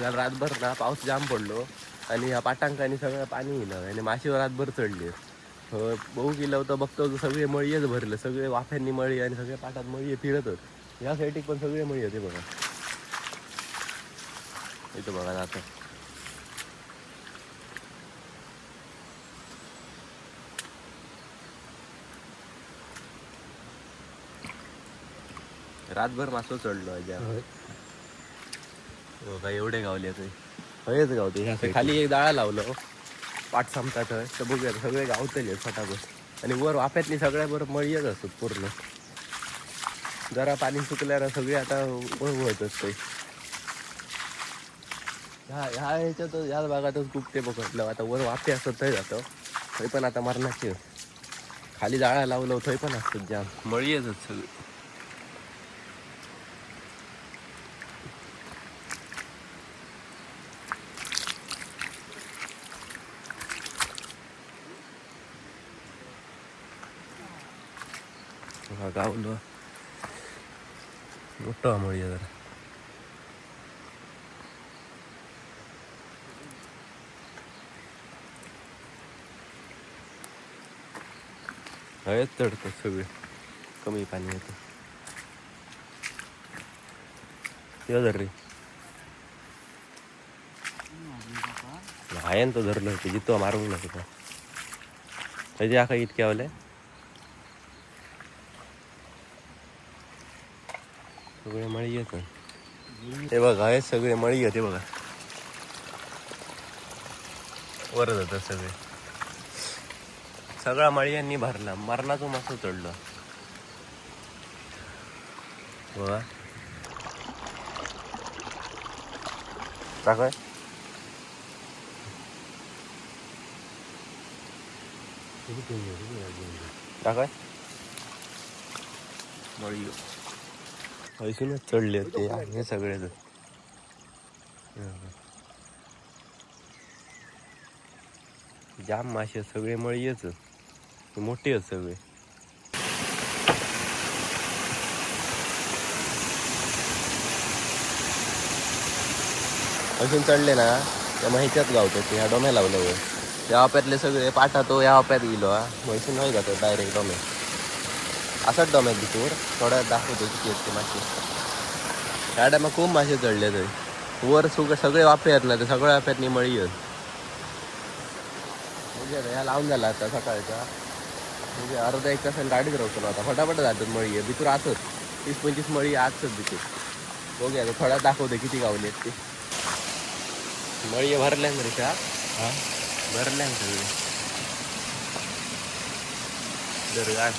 काल रातभर ना पाऊस जाम पडलो आणि ह्या पाटांकानी सगळं पाणी येलं आणि माशीवर रातभर चढले. बहू गेलं होतं बघतो तर सगळे मळीच भरले, सगळे वाफ्यांनी मळी आणि सगळे पाटात मळी फिरतच. ह्या साईडीक पण सगळे मळी होते बघा, इथं बघा आता रातभर मासो चढलो अजा. बघा एवढे गावले ते हयच गावते. खाली एक जाळा लावलं पाठ संपतात तर बघूया सगळे गावतले फटाफट. आणि वर वाफ्यातली सगळ्या बरं मळीच असत पूर्ण. जरा पाणी सुकल्यावर सगळे आता होत असते. ह्या ह्याच्यात ह्या भागातच खूप ते पकडलं. आता वर वाफे असत थंय जातं, थंय पण आता मरणाचे. खाली जाळा लावलं थंय पण असतात जाम मळीच सगळी. गावलं मोठं मळी जरा. हयच चढतात सगळे, कमी पाणी येतं. ते धर रे आहे तो धरलं होतं जितो मारून नको का त्याची आखा इतक्या आवल्या सगळे मळी येत. ते बघा हे सगळे मळी येते बघा, वर जातात सगळे. सगळा मळ्यांनी भरला, मरणाचं मस्त चढलं बघा. टाकाय टाकाय मळी ऐसूनच चढले होते हे सगळे. जाम मासे सगळे मळीच मोठे आहेत सगळे. अजून चढले ना त्या माहित्यात गावतो ते ह्या डोम्या लावल्यावर या वाप्यातले सगळे पाठा तो या वाप्यात गेलो. म्हैसून नाही जातो डायरेक्ट डोमे. असंच डोम्यात भीतीवर थोड्या दाखवतो किती आहेत ते मासे. ह्या टायमा खूप मासे चढले तरी वर सगळे वाफे आहेत ना, ते सगळ्या वाफ्यातनी मळी आहेत. म्हणजे ह्या लावून झाला आता सकाळचा, म्हणजे अर्धा एक तासाने गाडीत राहतो ना आता फटाफट जातात मळी आहे भीतूर आतच 30-25 मळी आजच भीतूर. बघूया थोड्या दाखवते किती गावले आहेत ते. मळी भरल्या ना रिक्षा भरल्या सगळे दरगाड.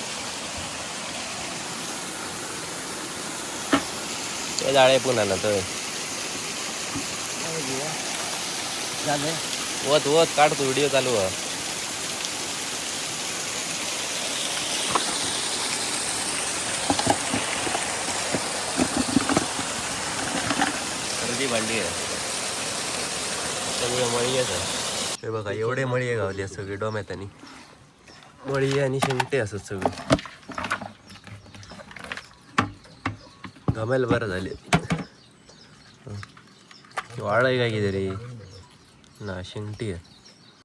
ते जाळे पुन्हा ना तर वत वत काढतो व्हिडिओ चालू आहे. अर्धी भांडी आहे सगळे मळी आहे. हे बघा एवढे मळी आहे गावली सगळे डोम्यात आणि मळी आणि शेंगटे असत सगळे. धमाल बरं झाले. वाळ आहे काय की तरी ना शेंगटी आहे.